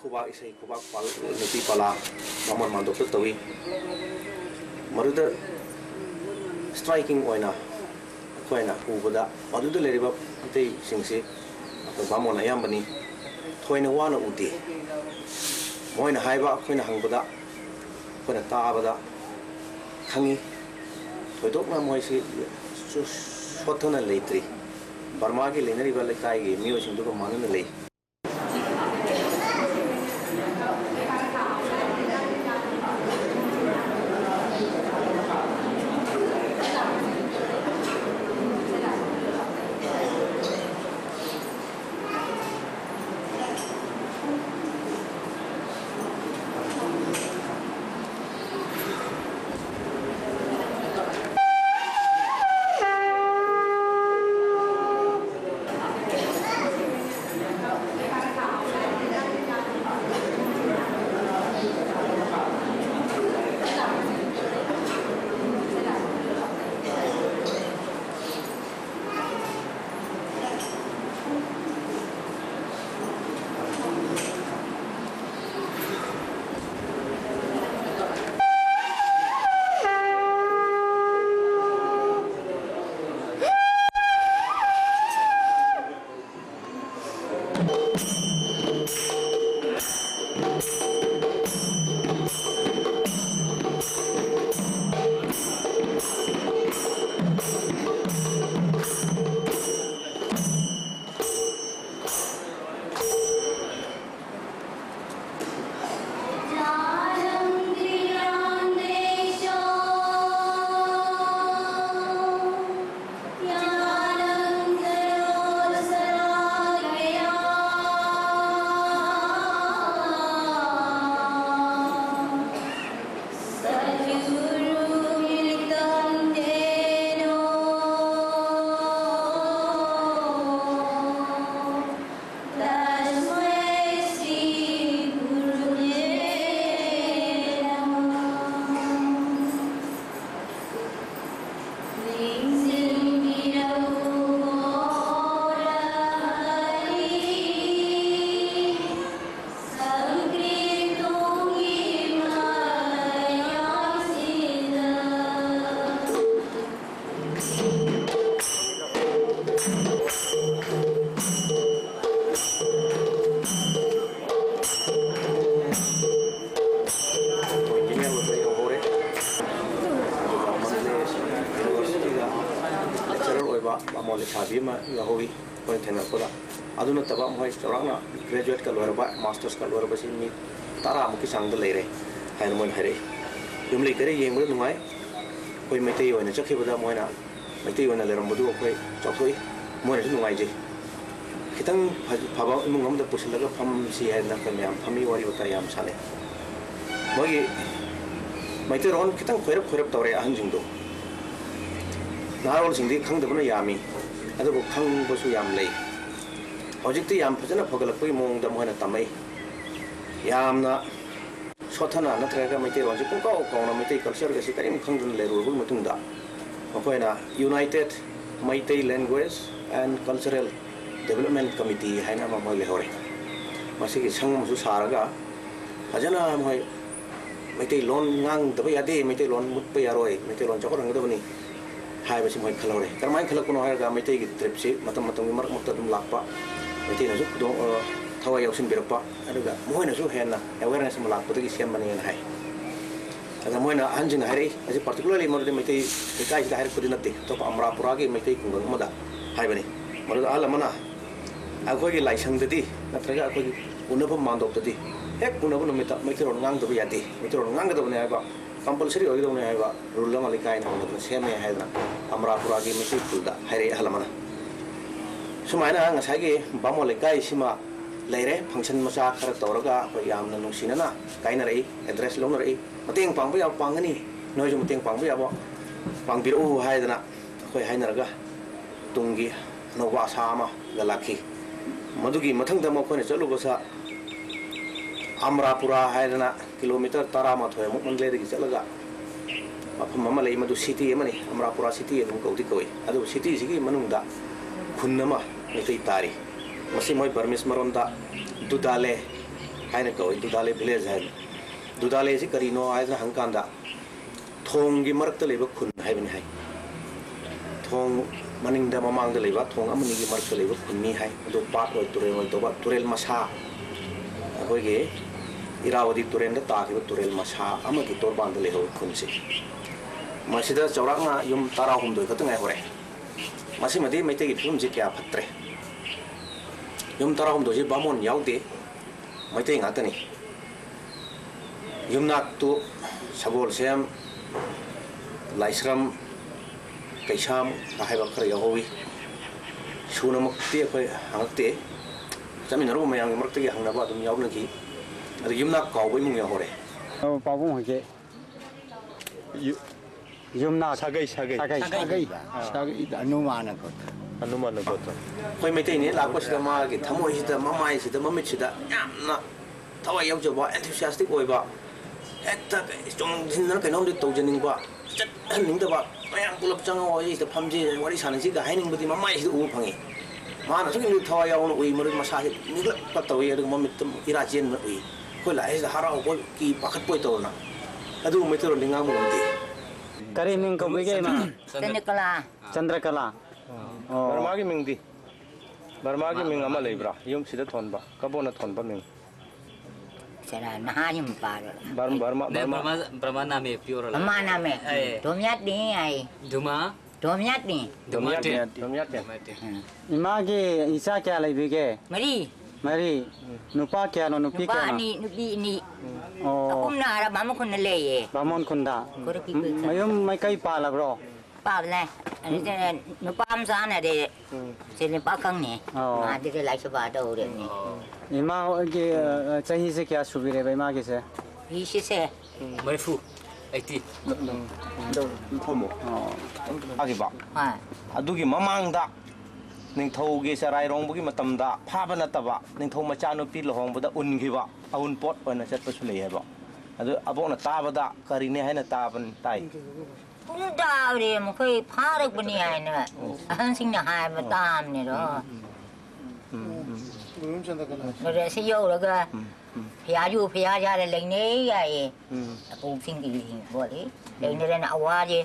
खुबा इसे खुबा पाल नुपी पाला ममन मांदोक तवी मरुद स्ट्राइकिंग ओइना अखोइना उबदा मरुद लेरिबा इते सिंगसे बामोन अयामबनी थोइना वाना उदे मोइना हाइबा अखोइना हंगबदा अखोइना ताबदा खंगी थोइदोकना मोइसे सोथना लेत्री बर्मा की लेनरिबा लेकाइगे मियोसिंदुको मानना ले बामोल शादी में यहोवी कोई थे नरकोदा अदुन तब मोय चौराना ग्रेजुएट का लोरबा मास्टर्स का लोरबा से मी तारा मुकी सांग ले रे हाय मोन हरे युम ले करे येंग नुंगाय कोई मेते ओइना चखेबदा मोयना मेते ओइना लेरमबदु कोई चौथोई मोयना सु नुंगाय जे खितंग फाबा इमुंग अमदा पुसलगा फम सी है ना कम्याम फमी वारी होता याम साले मोगी मेते रोन खितंग खोरब तौरे अहंजिंग नारोल सिंधी खंगदबना यामी अदुबो खंगबसु याम लई हौजिकति याम फजना फगलकपै मोंग द मोहना तमै यामना सोथना नत्रगा मैते रोन से कुकाउ काउना मैते कल्चर गसि करिम खंगदन लेरुबु मतुंगदा मखोइना united Meitei language and cultural development committee हाइना मा लेहरे मसिगि संगमसु सारगा फजना मोय मैते लोन ngang दबे यादे मैते लोन मुतपे यारोय मैते लोन चकर हंगदबनी हाय बसी मोय खलौरे करमाय खलकनो हायगा मैते गी ट्रिप से मतम मरक मक्ता दुम लाकपा मैते नसु दो थवा यावसिन बिरपा अदुगा मोयनसु हेना अवेयरनेस म लाकपदगी सेमबनी हाय अदा मोयना अंजिन हायरे अजि पर्टिकुलरली मरदे मैते इकाइ दा हायर खुदि नते तो अमरापुरा गी मैते कुंगंग मदा हायबनी मरद आलमना अखोगी लाइसंगददी नत्रगा अखोगी उनबम मांदोक्तदी हेक उनबम नमिता मैते रोन ngang दबे यादे मैते रोन ngang दबने हायबा कंपलसरी होइदोने हायबा रूल मा लिकाइन होनो सेमे हायना अमरापुरा गी मैते कुलदा हायरे आलमना सुमायना ngसागी बामो लेकाइ सिमा लेरे फंक्शन मचा खर तौरगा अखोय यामना नुसिनना काइनरई एड्रेस लोनरई मतेंग पांगबा या पांगनी नोयजु मतेंग पांगबा याबो पांगबिरो हायदना अखोय हायनरगा तुंगी नोवा सामा गलाखी मधुगी मथंग दम अखोय चलुबसा अमरापुरा हायदना किलोमीटर 13 मुक मंगलेदगी चलगा मफम ममा लई मधु सिटी मनी अमरापुरा सिटी एदुम कौदी कोई अदु सिटी सिगी मनुंगदा खुन्नमा मितै तारी मसी मोय Paramesh मरोंदा दुदाले hai na kau Dudale village hai Dudale si karino hai na hangkanda thong gi marak ta leba khun hai bani hai thong maning da mamang da leba thong amani gi marak ta leba khun ni hai do pat oi to ba turel masa hoi ge Irawadi turen da ta ki turel masa amagi tor ban da le ho khun si masida chawrak na yum tara hum do ka tangai hore masi madi mai te gi phum ji kya phatre yum tara hum do ji bamon yaude mai te nga tani yum nak tu sabol sem laisram kaisam hai ba khar yahowi suna mukti khoi hangte jamin ro mayang markte gi hangna ba dum yaw na ki adu yum nak kaw bai mung ya hore pa bung ha ke yum nak 사가이 아누마나 것 khoi mai te ni la ko sida ma gi thamoi sida mamai sida mamit sida yamna thawai yaw jo ba enthusiastic oi ba hekta chong jin na kai nom de to janing ba chat ning da ba mayang pulap chang oi sida phamji wari sanin si ga haining budi mamai sida u phangi mana so ni thawai yaw no ui mar ma sa ni la pa to ye mamit tum ira jen ma ui khoi la sida harau ko ki pakhat poi to na adu mai to linga mu de kari ming ko bige ma Chandrakala 버마기 밍디 버마기 밍 아마 레브라 용 시대 톤바 까보나 톤바 밍 Cara nahanim para. Brahma name pure lah. Mana me? Domiat ni ai. Domiat ni. Domate. ima ge isa kya lai bige Mari. mari nupa kya no nupi kya Nupa na ni nupi ni. oh Akum na ara mama kun le ye. bamon khunda Kore pi pi. mayum mai kai pa la bro Pa le. Ani je nupa am sa na de. Je ni pa kang ni. Oh. Ma de lai sa ba do de ni. ima ge chahi se kya subire bai ma ge se Hi si se. Marifu. 80. 포모 아기 봐 Ha. 아두기 마망다 닝ꯊꯧꯒꯤ ꯁꯔꯥꯏꯔꯣꯡꯕꯒꯤ ꯃꯇꯝꯗ ꯐꯥꯕ ꯅꯠꯇꯕ ꯅꯤꯡꯊꯧ ꯃꯆꯥꯅꯨꯄꯤ ꯂꯨꯍꯣꯡꯕꯗ ꯎꯟꯈꯤꯕ ꯑꯎꯟ ꯄꯣꯠ ꯑꯣꯏꯅ ꯆꯠꯄꯁꯨ ꯂꯩ ꯍꯥꯏꯕ ꯑꯗꯨ ꯑꯕꯣꯛꯅ ꯇꯥꯕꯗ ꯀꯔꯤꯅꯦ ꯍꯥꯏꯅ ꯇꯥꯏ Pung da de mo khoi pha rak bani ai na. An sing na hai ma tam ni ro. Rồi sẽ vô rồi cơ. Phia du phia ra là lên nấy vậy. Cũng xin cái gì bộ đấy. Lên đây là qua gì.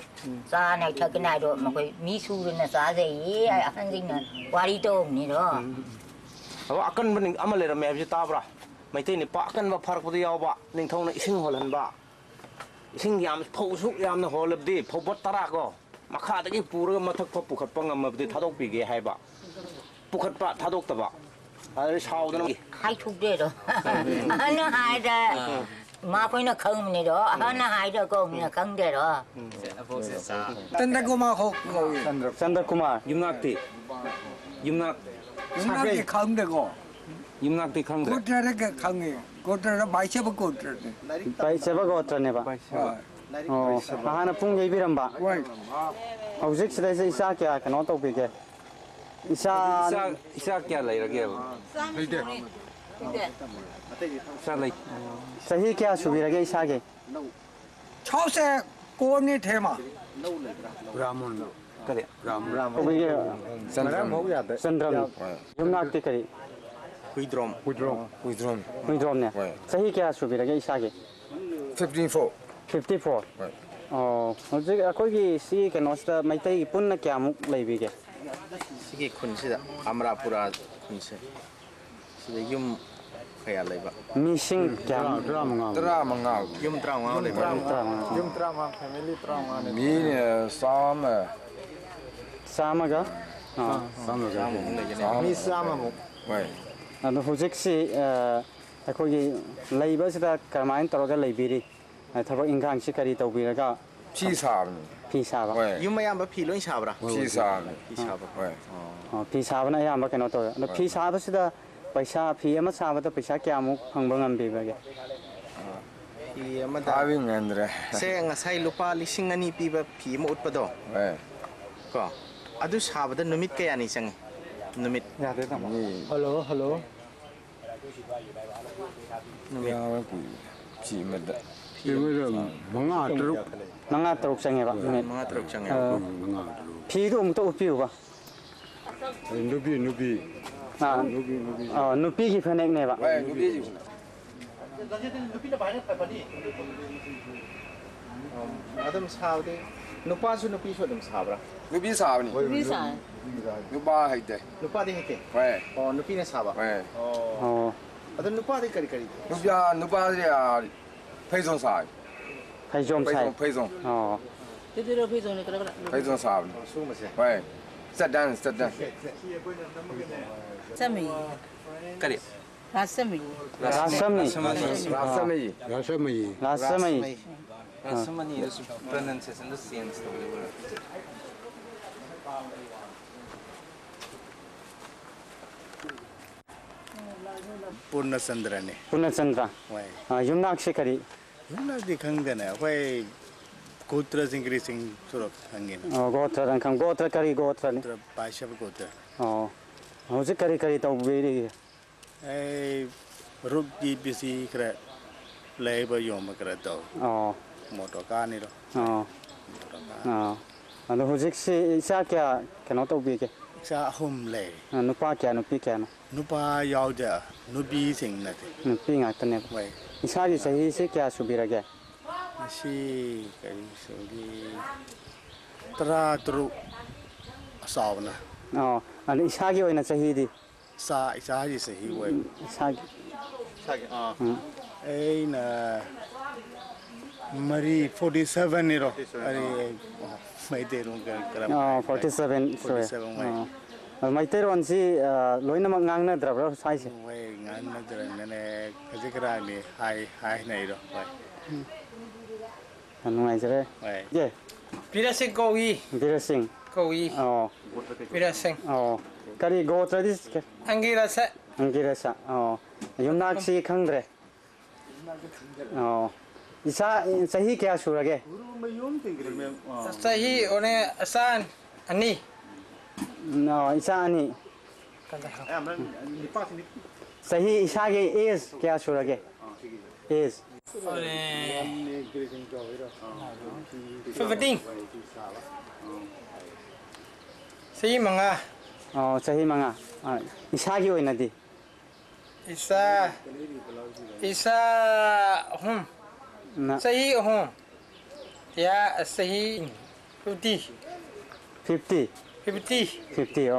Sa này chơi cái này rồi mà cái mi su là sa gì anh xin là qua đi tôm này đó. แต่ว่ากันมันอเมริกาแม่จะตาบระไม่ใช่นี่ปะกันว่าพาร์กปฏิยาวบะนิ่งทองในสิ่งหัวลันบะสิ่งยามผู้สุกยามในหัวลับดีผู้บัตรก็มาฆ่าตะกี้ปูรก็มาทักพบปุขัดปังมาปฏิทัดอกปีเกให้บะปุขัดปะทัดอกตะบะอะไรชาวนั่น Hai chục đấy rồi. Anh nó hai ra. Mà phải nó không này đó. Anh nó hai ra con là không đấy đó. Chandrakuma ho ngồi. Chandra Kumar yumnakti yumnak Chúng nó cái không được rồi. yumnakti khang Cốt ra cái không gì. Cốt ra bài xe bắt cốt ra. bai seba go trane ba oh ahana pung yei biram ba Quay. hojik sida se isa kya kano to bige isa isa kya lai ra kya sa lai sahi kya subira ge isa ge Cháu xe cô ni thế mà. kare to bige Chandram yumnak ti kari kuidrom Kuidrom ne sahi kya subira ge isa ge 54 54 oh hojik akoi gi si kano sta mai tai punna kya muk lai bige sigi khun sida amrapura khun se sida yum khaya leba missing kya 드라마가 yum trawa leba 미니 싸움 samaga 미 싸움은 왜 ado hojik si akoi gi leiba sida karmain toroga leibiri thaba ingang si kari tawbiraga 피사는 phi saba 왜 yum mayam ba phi loi sabra 피사는 sabra 왜 phi sabana ayamba keno to ado phi sabasida paisa phi ama sabada paisa kyamuk phangba ngambi bage phi amada 다윈 앤드레 se ngasai lupa lising ani pi ba phi ma utpado 왜 ko adu sabada numit kaya ni sang numit hello 야구 지메다 nanga truk sange ba mga truk chang phi du um to upiu ba nupi gi phanek ne ba 왜 누비지 ꯑꯗꯨꯝ ꯁꯥꯕꯗꯤ ꯅꯨꯄꯥꯁꯨ ꯅꯨꯄꯤꯁꯨ ꯑꯗꯨꯝ ꯁꯥꯕ꯭ꯔꯥ 누비 사업니 Bí xài. 누바 할때 ꯅꯨꯄꯥꯗꯤ ꯍꯩꯇꯦ 왜 ꯑꯣ ꯅꯨꯄꯤꯅ ꯁꯥꯕ 왜 ꯑꯣ ꯑꯗꯣ ꯅꯨꯄꯥꯗꯤ ꯀꯔꯤ ꯀꯔꯤ 누바들이야 페이송 사업 ไทยโจมใส่ 페이송 อ๋อ Thế tôi đâu bây giờ này cái đó. 페이송 사업 สู้มาสิ 왜 셋단 셋단 Sao mình? กะดิ Là sao mình? ราสมี 라사메이ราสมี 라스마니 pronunciation도 sense ತಗೊಳ್ಳಿ पूर्णचंद्रने ปุณณจันทรา वाय ยุมนักสิคดี युना दिखंगने वाय गोत्र सिंगरी सिंग सुरक हंगिन อ๋อโกตระคังโกตระคดีโกตระนี่ गोत्र पाशब गोत्र อ๋อเขาจะคดีตบวีดี ए रुक जी बिसी कर लेब योम कर तो อ๋อ मोटो का नहीं रो อ๋อ मोटो का อ๋ออันนู้นจิกสิชาแก่แค่นอตบวีแก सा हम ले นุป้าแก่นุปีแก่นะ नुपा याव जा नुबी सिंग नते นุปีงาตันเนี่ย वाय อิชาดิสฮีสิแก่สุบิระแก सी करी सोगी तरा तरु सावना อ๋ออันอิชากิโอยนะสฮีดิ सा इसा जी सही वाय อิชากิ ए ना मरी 47 नहीं रो अरे मैं दे रूँ कर อ๋อ47สวย 47 อ๋อไม่เตรอนสิลอยน้ำงังนะดรับเราใช่สิ वे गान में जरा मैंने कजी करा ले हाय हाय नहीं रो वे อันนู้นไงจะได้ वे เย่ Pirasing Kowi. บิระสิง Kowi. อ๋อ Pirasing. อ๋อคดีโกตระดิสแก Angira sa. อังกฤษอ่ะอ๋อยุมนักสิขังเดรอ๋ออิชาสฮีแก่สุระแก Sahi one asan. Ani. อ๋ออิชาอันนี้สฮีอิชาเกเอสแก่สุระแกเอส 15. Sahi mga. อ๋อสฮีมังอ่ะอิชากิโอยนะดิ Isa hum. นะ Sahi hum. Ya sahi 50. 50 50. อ๋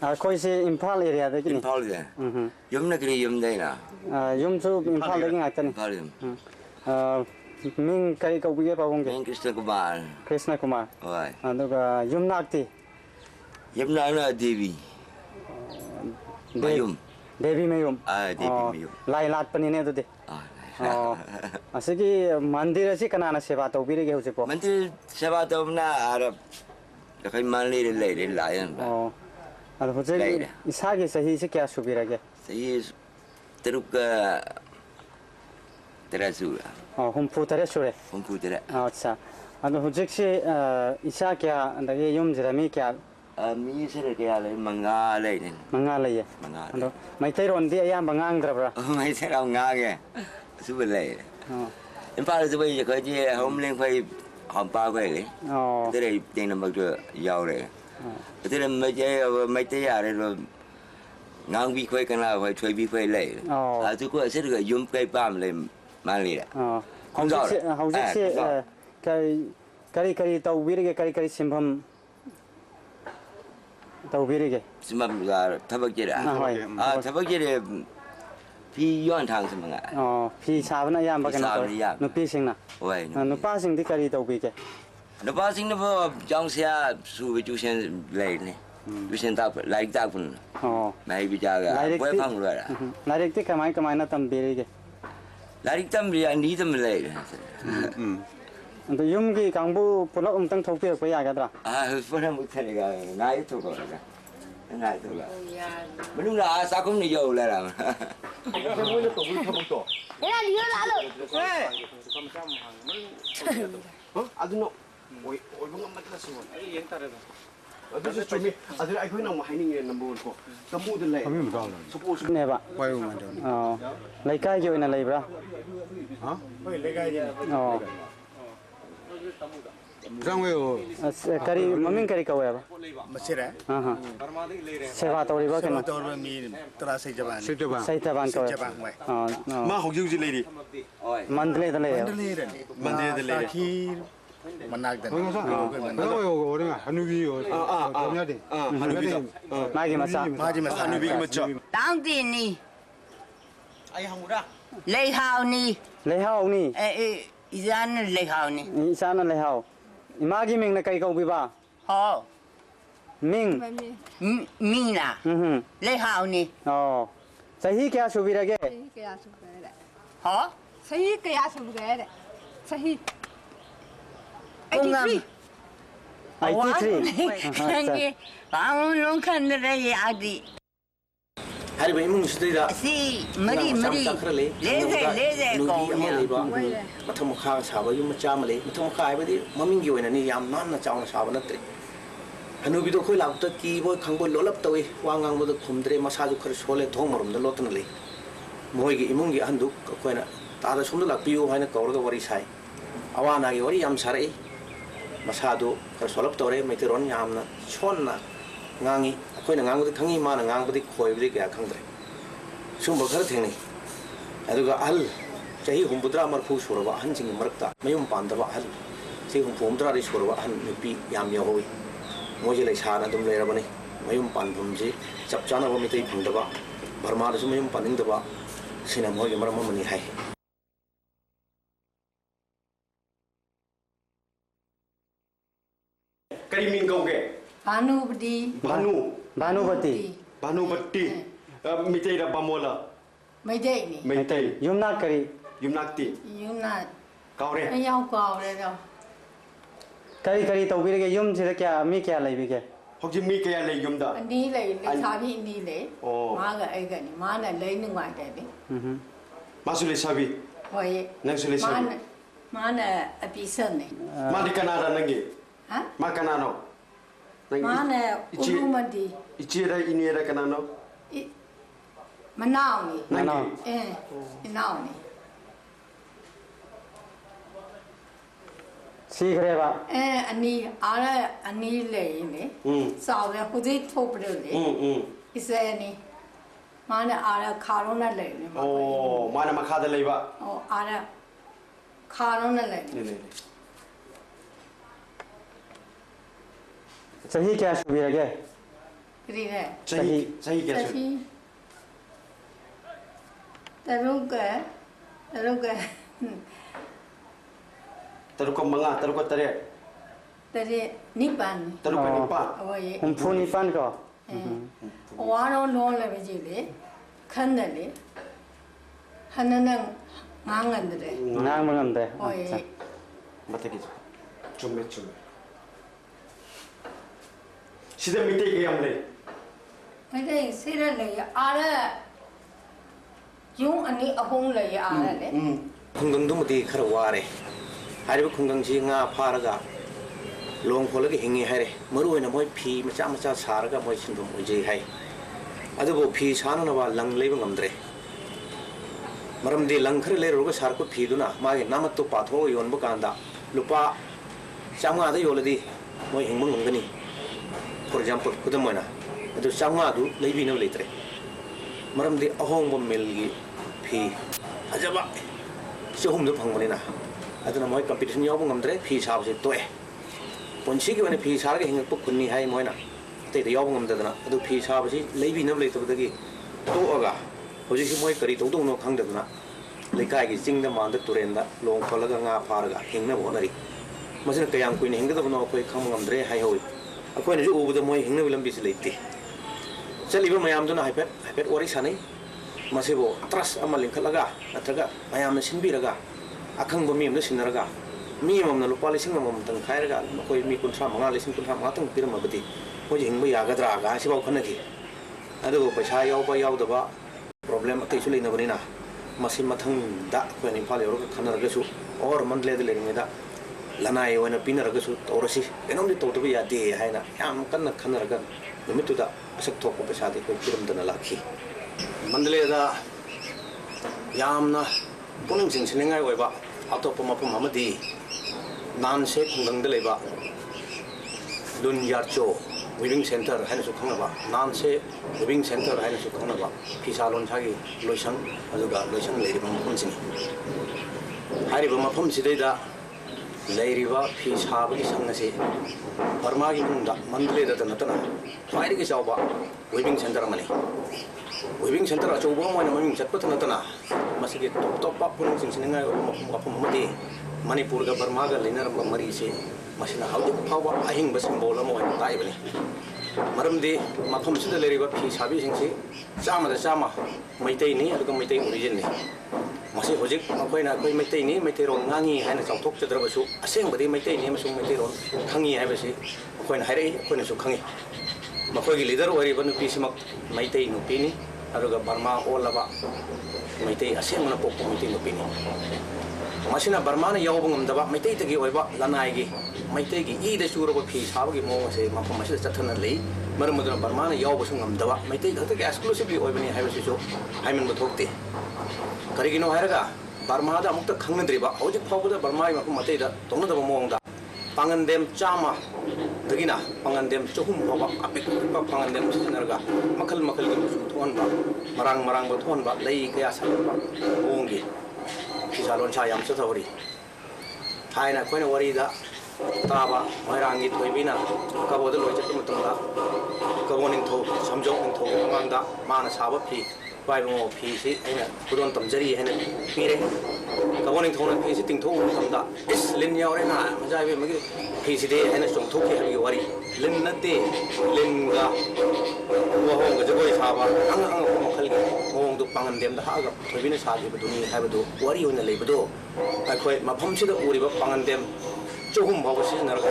อคอยสิอิมพาลเอเรียได้กิน 임팔이야. อือฮึ 염나그리 염다이나. ยุมซูอิมพาลได้กินอะไรตัน 임팔이. มิงใครกับวิเกปาวงเก 맹크스터 그말. คริสนาคุมาร 어이. อันนั้นก็ยุมนักตี 염나나 데비. 마욤. เดวีไม่ยุม 아 데비 마욤. ไล่ลาดปนิเนี่ยตัวดิ 아. อ๋ออาศัยที่มันดีสิขนาดนั้นเสพาตัวบิริเกหุสิปอ 만들 샤바도나 아랍. 약간 말리를 레이를 라연. อ๋ออันนั้นคืออิสากิสฮีสิแก่สุบิระแก 이 드룩가 드라수라. อ๋อหุมพูทะเลสุเร 홈푸드라. อ๋อใช่อันนั้นคืออิสาแก่อันนั้นยุมจะมีแก่ 아 미스를 개할 망가레는. มังงาเลยอัน 망가. นั้นไม่ใช่รอนที่อายังบังงังครับละ 마이세라 망가게. 수블레. อ๋อ 임팔에서 왜 거기 홈링 파이 홈파고에. อ๋อ 그들의 입대는 막저 야오래. 그들은 mấy ngang vi quay cái nào phải chơi vi quay lệ. À tôi có sẽ được dùng cây bám lên mang đi. อ๋อ không rõ. เขาจะcái tàu viết cái simpom tàu viết cái Mà là tháp bậc gì à tháp bậc gì phi yuan thang xem mà. อ๋อพี่ชาวน่ะยามบักกันนะนุปีสิงนะ Ôi. นุป้าสิงที่cái tàu viết cái Nó ba sinh nó vào trong xe su với chú sen lệ này. Chú sen tao lại tao cũng อ๋อ mày bây giờ là quay phăng rồi à. นายเด็กที่กำไมน่ะตำเบรีcái Lại tâm thì anh đi tâm lệ. อันตัวยุ่มกี่กังบูพลักตั้งทบเปียกไปยากกันละ À phải là một thằng này ngay thôi rồi. Ngay thôi rồi. Mà lúc nào sao cũng đi vô lại làm. 아드노 얼마나 맞았어. 그래서 좀 아들 아이고 너무 하이닝에 넘버 거. 너무들 내.เนี่ยปะ वाय वो मंडो อ๋อเลยใกล้เกี่ยวน่ะเลยปะ हाँ वाय लेगा ये อ๋อ Rangweo. Kari maming kari kawe ba? Masira. Seva tori ba kena? Tor mi tra sai jaban. Sai taban kawe. Ma hogju ji lady. Mandle dale. Mande de le. Ki manak dan. Rangweo ore hanubi o. Hanubi. Magi masa. Maji mas Hanubi macha. Tang tin ni. Ai hamura. Lấy hào ni. Lấy hao ni. Izan lấy hào ni. Isana lấy hao. Magi ming na kai kau bi ba? Ho. Ming. Ming na. Lấy hào ni. Oh. Sahi kya subira ge? Ho. सही क्या सब गए रे सही 83. 83. Ang long kan na yadi. Hari ba imong sidira. Si mari leze ko. Matham kha saba yum cha male matham kha ba di maming gi oina ni yam nan na chaung saba na tre. Hanubi do khoi lau ta ki boy khang boy lolap tawi wangang bo khumdre masa ju khar sole thong marum da lotna le. Moi gi imong gi handu ko na ta da sum da piu haina kaur ga wari sai. Awana gi wari yam sarai. Masado khar solap tore meteron yam na chon na ngangi akoina ngangu khangi ma na ngang budi khoi budi kya khangdre sum ba khar thengni aduga al chahi humbudra mar phu surwa han jing marakta mayum pandaba al sei humbudra ri surwa han nupi yam yahoi moje le chana dum le rabani mayum pandum ji chap chana ba mitei phangdaba barma da sum mayum paning daba sina moje maram mani hai Kari min kau ke? भानुबदी Bhanupati. Bhanupati. Mitei da bamola. मैदे नी Mitei. Yumna kari. Yumnakti. यूना Kau re. याव गाव रे दो Kari kari tawbir ge yum sida kya mi kya lai bi ke? Hogji mi kaya le yumda. नी ले ले साबी नी ले Oh. मां ga ai ga ni मां ना ले नु वा दे बे Masule sabi. होय Nang sule sabi. मां ना अपि सन ने Ma di kanada nangi. हां Ma kanano. मां ना उलुमदी Ichi ra ini ra kanano. मनाव नी Nangi. नाव नी सीख रहे बा अनि आरा अनि ले ने साव रे खुदे थोप रे ले इसे नि मां ना आरा खारो ना ले ने Oh, mana makada leiba. ओ आरा खारो ना ले Ni. सही क्या सुबीर के करी रे Sahi kya सही तरुक Taruka manga, taruka tare. तरे निपान Taruka nipa. ओए हुम्फू निपान को वारो लोन ले बे ले खन ले हनन ngangan de ngang mangam de ओए Mataki. Chume. Sida mitei ke amle. मैं दे सिर ले आरा यूं अनि अहों ले आरा ले khunggang du mati khar ware hari ba khunggang ji nga pharaga long kholaga hingi hare maru oina moi phi macha saraga moi sindum ojei hai adu bo phi chana na ba lang leiba ngamdre maram de lang khar le roga sar ko phi duna ma ge namat to patho yon bu kanda lupa changa da yoladi moi hingmang ngani for example kudam moina adu changa du leibi no leitre maram de ahong bo mel gi phi ajaba Sehum tu phang mana? Adu nama competition jauh pun ngamdre, fee sahab se toh. Ponsi ke mana fee sahab ke hingga pun kunni hai mana? Tapi jauh pun ngamdre na. Adu fee sahab se lebih nam lagi tu betul ke. Toh aga. Hoji si mana kari toh no khang dah na. Lekai ke sing dah mandat turenda, long kalau ke ngah pharaga hingga boleh nari. Macam kaya yang kui hingga tu pun aku khang ngamdre hai hoi. Aku ni juga udah mana hingga bilam bisa lagi. Jadi ibu mayam tu na hyper ori sana. Masih bo atras amal lingkar laga, atraga mayam na sinbi laga, akang bo miem na sinaraga, miem am na lupa lising am tang khai laga, koi mi kuntra manga lising kuntra manga tang piram abadi, koi jing bo yaga draga, si bau khana ki, ada bo paisa yau daba, problem atai suli na bani na, masih matang da koi ni pale orang khana raga su, or mandle de lering da, lana yo na pina raga su, orasi, enom di tau tu bi ade hai na, yam kan khana raga, demi tu da, asak thok ko paisa de koi piram dana laki. Mandalay da yam na puning sing siningai wai ba atop pemapum hamadi नान से खुंगंग लेबा Lun यारचो viewing centre है खंगबा नान से viewing centre है खंगबा फिसा लोनसागी लोइसंग अदुगा लोइसंग लेरिबा मफमसिनी हारिबा मफमसिदैदा लेरिबा फि साबगी संगसे बर्मागी मुंदा मंदलेदा नतना ख्वाइदगी चावबा विविंग सेंटर मनी विविंग सेंटर अचौबा मोइना ममिंग चटपत नतना मसिगे टॉप टॉप पुनंग सिंसिनंगाय मफम मदी मणिपुर का बर्मा का लेनरब मरी से मसिना हौजिक फावबा अहिंग सिंबल अमा ओइना ताइबनी मरमदि मफम सिदा लेरिबा फि साबी सिंगसे चामा चामा मैतैनी अदुगा मैतै ओरिजिननी मसे होजिक मखोइना कोइ मैतैनी मैतैरोन ngangi हाइना चावथोक चद्रबसु असेंबदि मैतैनी अमसुंग मैतैरोन खंगी हाइबसि मखोइना हाइरै कोइनासु खंगी मखोइगी leader ओरिबा नुपीसिमक Meitei नुपीनी अदुगा Burma ओलबा Meitei असेंबना पोकपा Meitei नुपीनी मसिना Burma ने यावब ngमदबा मैतै तगी ओइबा लनाइगी मैतै गी ईद चूरब फि साबगी मोंग से मफम मसिदा चथना लई मरमदना बर्मा ने यावबसु ngमदबा मैतै खतगे एक्सक्लूसिवली ओइबनी हाइबसिसु हाइमन बथोकते करिगिनो हायरगा बर्मा दा अमुक्त खंगनद्रिबा हौजिक फावबदा बर्मा मफम मतैदा तोंगनदबा मोंगदा पांगनदेम चामा दगिना पांगनदेम चहुम फावबा अपिकपा पांगनदेम सिनरगा मखल मखल गी मुसु थोनबा मरांग मरांग ब थोनबा लई कया सालबा मोंगी फिसालोन सा याम चथवरी थाइना कोइना वरीदा ताबा मैरांगी थोइबिना कबोद लोइचत मतंदा कबोनिंग थो समजोनिंग थो अंगांदा माना साबा फि पाइबो फि सि आइना पुदोन तमजरी हैन पिरे कबोनिंग थोना फि सि तिंथो मतंदा इस लिन यावरेना मजाबे मगे फि सि दे हैन चोंथोके हबी वरी लिन नते लिनगा वहोंगा जगोय साबा अंग अंग मखलगी मोंगदु पांगनदेम दा हागा थोइबिना सागिबो दुनि हाइबदो वरी होना लेबदो अखोय मफम सिदा उरिबा पांगनदेम चहुम भाव सिजनरगा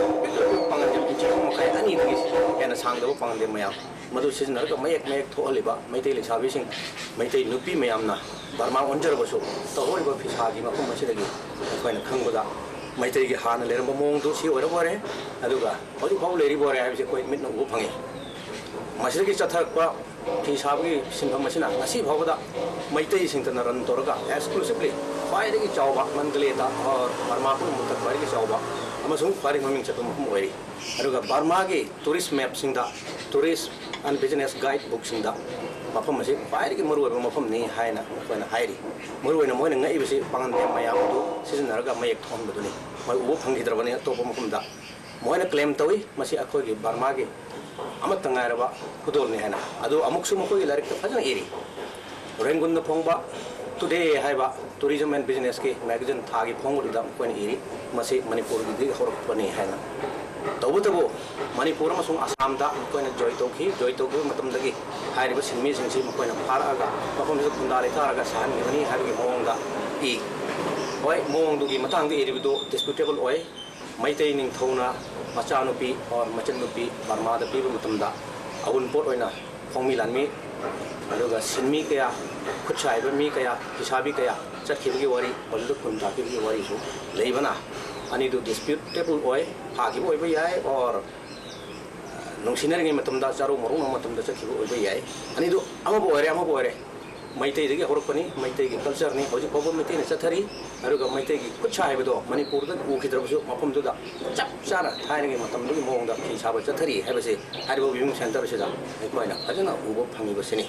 पांगनदेम चहुम मखाय अनि दगी हेना सांगदबो पांगनदेम मयाम मधु सिजनरगा मयक मयक थोहलिबा मैतै लेसाबिसिंग मैतै नुपी मयामना बर्मा ओंजरबसु तहोइबा फिसागी मफम मसिदगी अखोयना खंगबदा मैतै गी हाना लेरम मोंगदु सि ओरबोरे अदुगा हजु भाव लेरि बोरे हाइबसे कोइ मिट नंगु फंगे मसिदगी चथरपा फिसाबगी सिंफम मसिना ngasi भावदा मैतै सिंगतना रन तोरगा एक्सक्लूसिवली ख्वाइदगी चावबा मंदलेदा और बर्मा को मुतक बारिगी चावबा अमसुंग ख्वाइदगी ममिंग चतु मफम ओइरी अदुगा बर्मा गी टूरिस्ट मैप सिंगदा tourist and business guide book सिंगदा मफम मसे ख्वाइदगी मरुअबा मफम नि हाइना कोइना हाइरी मरुअना मोइना ngaiबसे पांगनदे मयामदु सिजनरगा मयक थोनबदुनि मै उबो फंगिद्रबने तोप मफमदा मोइना क्लेम तवी मसे अखोगी बर्मा गी अमत तंगारबा खुदोलनि हैना अदु अमुकसु मखोगी लारिक फजना एरी रेंगुन फोंबा टुडे हाइबा टूरिज्म एंड बिजनेस के मैगजीन थागी फोंगुदा कोइन एरी मसे मणिपुर गी हरपनी हैना तबुतबो मणिपुर अमसुं आसाम दा कोइन जॉय तोगी मतमदगी हाइरिबा सिनमी सिंसी कोइन फारागा मफमसे खुंदाले तारागा सान गिबनी हाइबगी मोंगदा ई होय मोंगदुगी मतंग एरिबदो डिस्प्यूटेबल ओय मैतै निंगथौना मचानुपी और मचनुपी बर्मादा पीबा मतमदा अउनपोट ओइना खोंमी लानमी अदुगा सिनमी कया खुदसाइबा मी कया हिसाबी कया चटखिबगी वरी बलदु खुंदाखिबगी वरी सु लेबना अनिदु डिस्प्यूटेबल ओय फागिबो ओइबा याय और नोंसिनरगी मतमदा चारो मरुंग मतमदा चटखिबो ओइबा याय अनिदु अमबो ओरे मैतैदगी हरपनी मैतैगी कल्चरनी हौजिक फावबा मैतैना चथरी अदुगा मैतैगी खुदसा हाइबदो मणिपुरदा उखिद्रबसु मफमदुदा चप चाना थाइनगी मतमदुगी मोंगदा फि साबा चथरी हाइबसे हारिबो विविंग सेंटर सिदा अखोइना फजना उबो फंगिबसिनी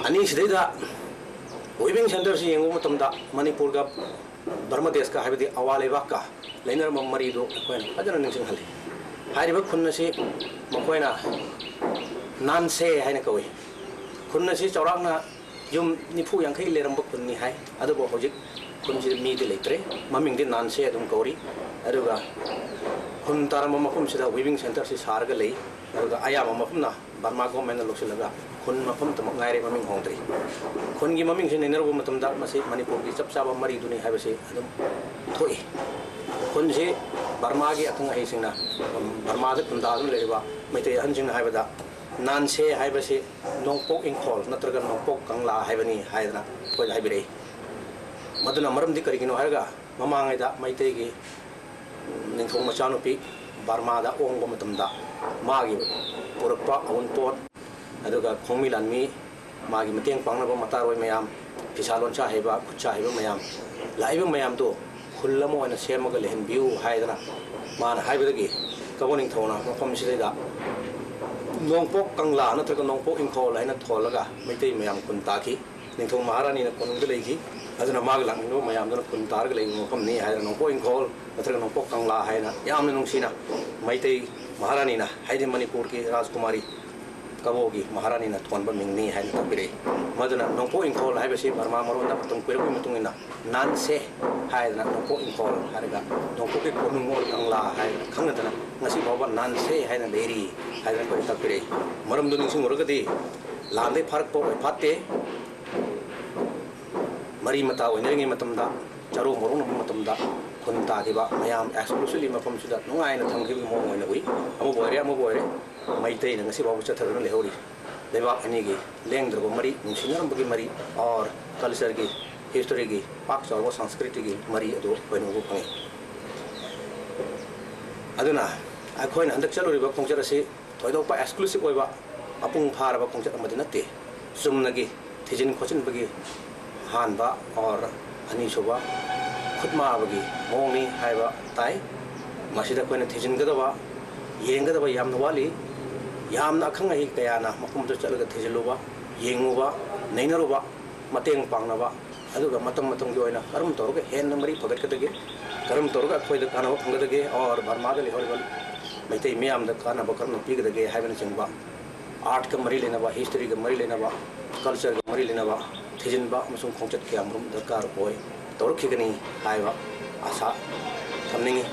अनि सिदैदा विविंग सेंटर से येंगो मतमदा मणिपुरगा बर्मा देश का हाइबदि अवालेबा का लेनर ममरीदो अखोइना फजना निंसिंग हले हारिबा खुन्नसी मखोइना नानसे हाइना कवि खुन्नसी चौरांगना युम निफु यांखै लेरंब खुन्नी हाय अदुबो हौजिक खुनसी मीदि लेत्रे ममिंगदि नानसे अदुम कौरी अदुगा खुन तारम मफम सिदा विविंग सेंटर से सारगा लई अदुगा आयाबा मफमना बर्मा गवर्नमेंट लोकसलगा खुन मफम तम गायरे ममिंग होंद्री खुनगी ममिंग से नेनरबो मतमदा मसे मणिपुर की चपचाबा मरी दुनी हायबसे अदुम थोई खुनसे बर्मा की अखंग हाइसिंगना बर्मा द खुंदादम लेबा मैतै हनसिंग हायबदा नानसे हाइबसे नोंपोक इंखोल नत्रगा नोंपोक कंगला हाइबनी हाइदना कोइ हाइबिरे मदुना मरमदि करिगिनो हारगा ममांगैदा मैतैगी निंथौ मचानुपी बर्मादा ओंगबा मतमदा मागी पुरक्पा अउनपोट अदुगा खोंमी लानमी मागी मतेंग पांगनबा मतारोय मयाम फिसालोनचा हाइबा खुचा हाइबा मयाम लाइबा मयाम तो खुल अमोन सेमग लेहनबियु हायदना मान हायबदगी कबो निंथौना मफम सिदा नोंपोक कंगला नत्रग नोंपोक इंखोल हायना थोलगा मैतै मयाम कुन ताखी निंथौ महारानी न कोनुंग लेगी अदना माग लांगनो मयाम दन कुन तारग लेगी मफम नि हायना नोंपोक इंखोल नत्रग नोंपोक कंगला हायना यामने नुंगसिना मैतै महारानी ना हायदे मणिपुर की राजकुमारी कबोगी महारानी ना थोनबा मिंगनी हायना तबिरे मदना नोंपो इंखोल हायबसे बर्मा मरोना पतुम कुरबी मतुंगिना नानसे हायना नोंपो इंखोल हारगा नोंपो के कोनुंगोल कंगला हाय खंगदना ngasi bawa नानसे हायना लेरी हायना को तबिरे मरम दुनिं सिंगरगदी लांदे फरक पो फाते मरी मता ओइनरिंगे मतमदा चारो मरोन मतमदा खुनता दिबा मयाम एक्सक्लूसिवली मफम सुदा नुआयना थंगिबि मो ओइना उइ अमो बोरे मैतै न ngasi bawa चथरन लेहोरी लेबा अनिगी लेंद्रगो मरी नुसिनरमबगी मरी और कल्चर की हिस्ट्री की पाक चौरबो संस्कृति की मरी अदो बनुगो फंगे अदुना अखोइन हंदक चलोरिबा खोंचर असे थोइदोपा एक्सक्लूसिव ओइबा अपुंग फारबा खोंचर अमदि नते सुमनगी थिजिन खोचिनबगी हानबा और अनीसोबा खुदमाबगी मोंगनी हाइबा ताई मसिदा कोइन थिजिनगदबा येंगदबा यामना वाली यामना अखंग अहि कयाना मफमदो चलगा थिजिलुबा येंगुबा नैनरुबा मतेंग पांगनबा अदुगा मतम मतमगी ओइना करम तोरगे हेन मरी फगटकदगे करम तोरगा खोइद कानबा फंगदगे और बर्मादा लेहरबल मैतै मियामदा कानबा करम पीगदगे हाइबन चिंगबा आर्ट का मरी लेनबा हिस्ट्री का मरी लेनबा कल्चर का मरी लेनबा थिजिनबा अमसुंग खोंचत के अमरुम दरकार होय तोरखिगनी हाइबा आशा थमनिंगी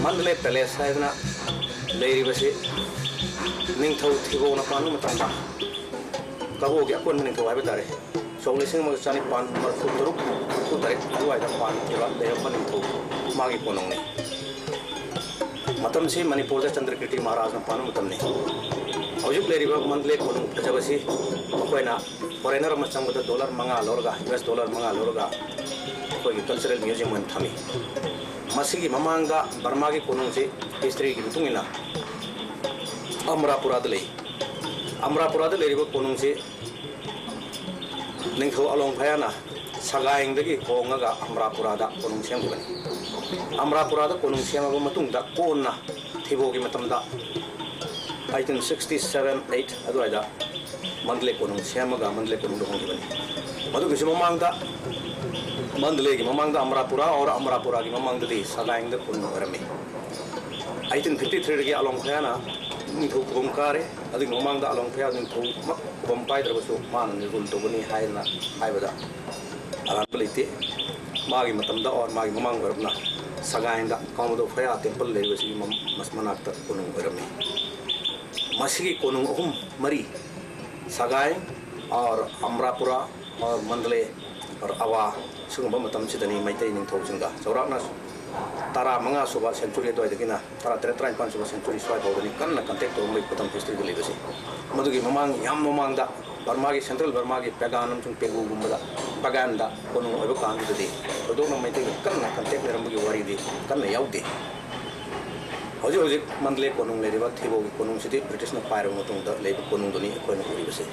मंडले पैलेस है लेरीबसे निंथौ थिगोना पानु मतंदा कबो के अकोन निंथौ हाइबे तारे सोलिसिंग म चानि पान मरफु तरुक फु तारे दुवाइदा पान थिबा लेयम निंथौ मागी पोनोंने मतम से मणिपुर दा चंद्रकीर्ति महाराज न पानु मतमने हौजिक लेरीबा मंडले कोनु फजबसी अकोइना फॉरेनर म चंगदा डॉलर मंगा लोरगा US डॉलर मंगा लोरगा कोई कल्चरल म्यूजियम मन थमी मसीगी ममांगा बर्मा की कोनों से हिस्ट्री की तुंगिना अमरापुरा दले लेरिबो कोनों से निंथौ अलोंग फयाना सगाइंग दगी होंगा अमरापुरा दा कोनों सेम बनी अमरापुरा दा कोनों सेम अब मतुंग दा कोना थिबो की मतमदा 1967-8 अदुआइदा मंडले कोनों सेमगा मंडले कोनों होंगी बनी मधु किसी ममांगा मंडले की ममांगा अमरापुरा और अमरापुरा की ममांगदी सगाइंग द कुन रमे 1853 के अलोंग फयाना निथौ कुमकारे अदि ममांगा अलोंग फया निथौ मक कुम पाइद्रबसु मान निरुल तोबनी हायना हायबदा अलाबलेते मागी मतमदा और मागी ममांग वरना सगाइंग द कामदो फया टेंपल लेबसी मसमनाक त कुन रमे मसीगी कोनु अहुम मरी सगाइंग और अमरापुरा और मंडले और अवा सुगम मतमसिदनी मैतै निंथौ सिंगा चौराकना तारा मंगा सुबा सेंचुरी दोइदगिना तारा 35 सुबा सेंचुरी स्वाइ फाउदनी कन्ना कंटेक्ट तोमै पतम हिस्ट्री लेबसी मदुगी ममांग याम ममांगदा बर्मा की सेंट्रल बर्मा की पेगानम सुं पेगु गुमदा पगानदा कोनु ओइबो कांगदि ओदोन मैतै कन्ना कंटेक्ट लेरमबगी वारीदि कन्ना याउदे हौजिक हौजिक मंडले कोनुंग लेरिबा थेबो कोनुंग सिटी ब्रिटिश न पाइरो मतुंग द लेब कोनुंग दुनी कोइन उरिबसे